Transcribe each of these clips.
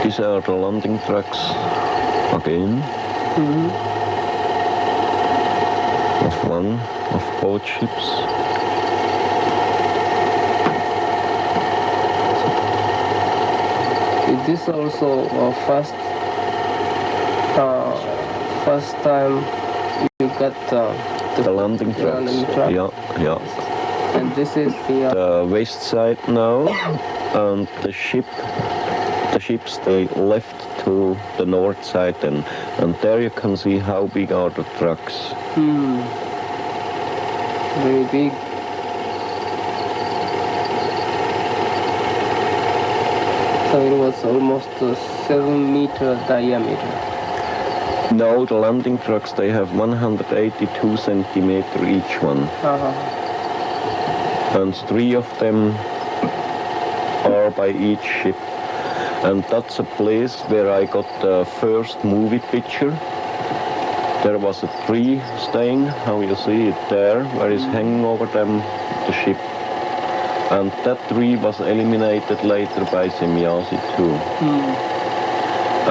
These are the landing tracks again. Of one of both ships. Is this also first time you got The landing tracks? track? Yeah. And this is the west side now, and the ships they left to the north side, and there you can see how big are the trucks. Very big. So it was almost 7-meter diameter. Now the landing trucks they have 182 centimeter each one, and 3 of them are by each ship. And that's a place where I got the first movie picture. There was a tree staying, how you see it there, where it's hanging over them, the ship. And that tree was eliminated later by Semyasi too.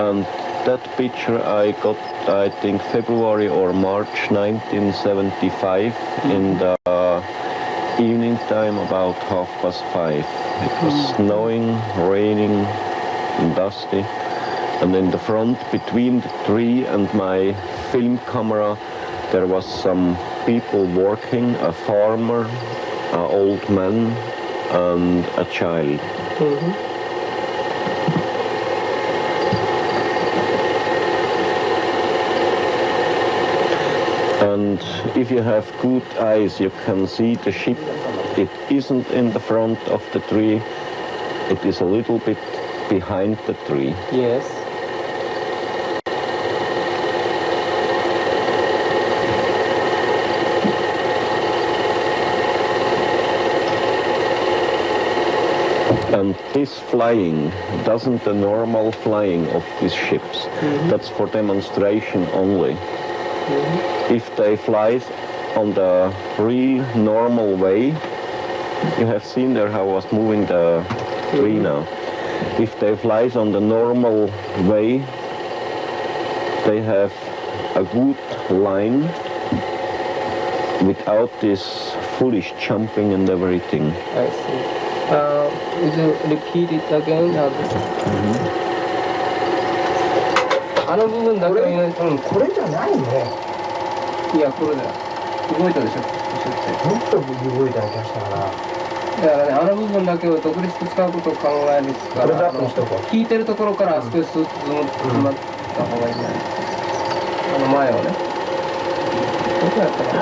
And that picture I got, I think, February or March 1975 in the evening time, about 5:30. It was snowing, raining, and dusty, and in the front between the tree and my film camera there was some people working, a farmer, an old man and a child. And if you have good eyes you can see the ship. It isn't in the front of the tree, it is a little bit behind the tree. Yes. And this flying doesn't the normal flying of these ships. That's for demonstration only. If they fly on the real normal way, you have seen there how I was moving the tree now. If they fly on the normal way, they have a good line without this foolish jumping and everything. I see. Would you repeat it again? あの部分だけはこれじゃないね。いや、これだよ。動いたでしょ。もっと動いた気がしたから。だからね、あの部分だけを独立して使うことを考えるから、これだとしとこう。引いてるところから少しずつズームった方がいいんじゃない？あの前をね。どこやったかな。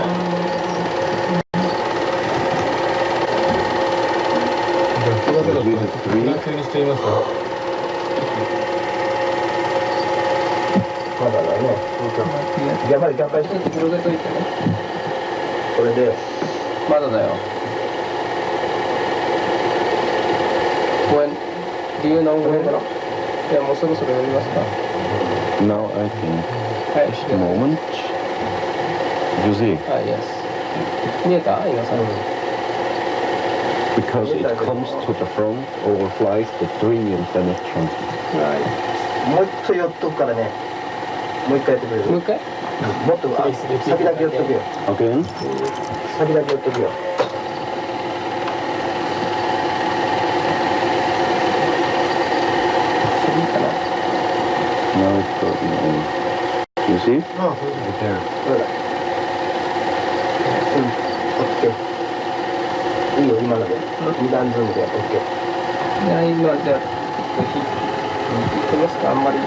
急にしてみますか。まだだね。やっぱり逆回して広げといてね。これで。まだだよ。When do you know when? いやもうそろそろ読みますか。Now I think. はい。Just a moment. You see? Yes. 見えた？今さん。Because it comes to the front, overflies the tree and then it jumps. Right. もう一度寄っとくからね。もう一回やってくれる？もう一回？もっと先だけ寄っとくよ。Again? 先だけ寄っとくよ。Now it's going on. You see? Oh, right there. そうだ。オッケー。いいよ今ので。二段ズームでオッケー。いや今じゃあ引いてますかあんまり。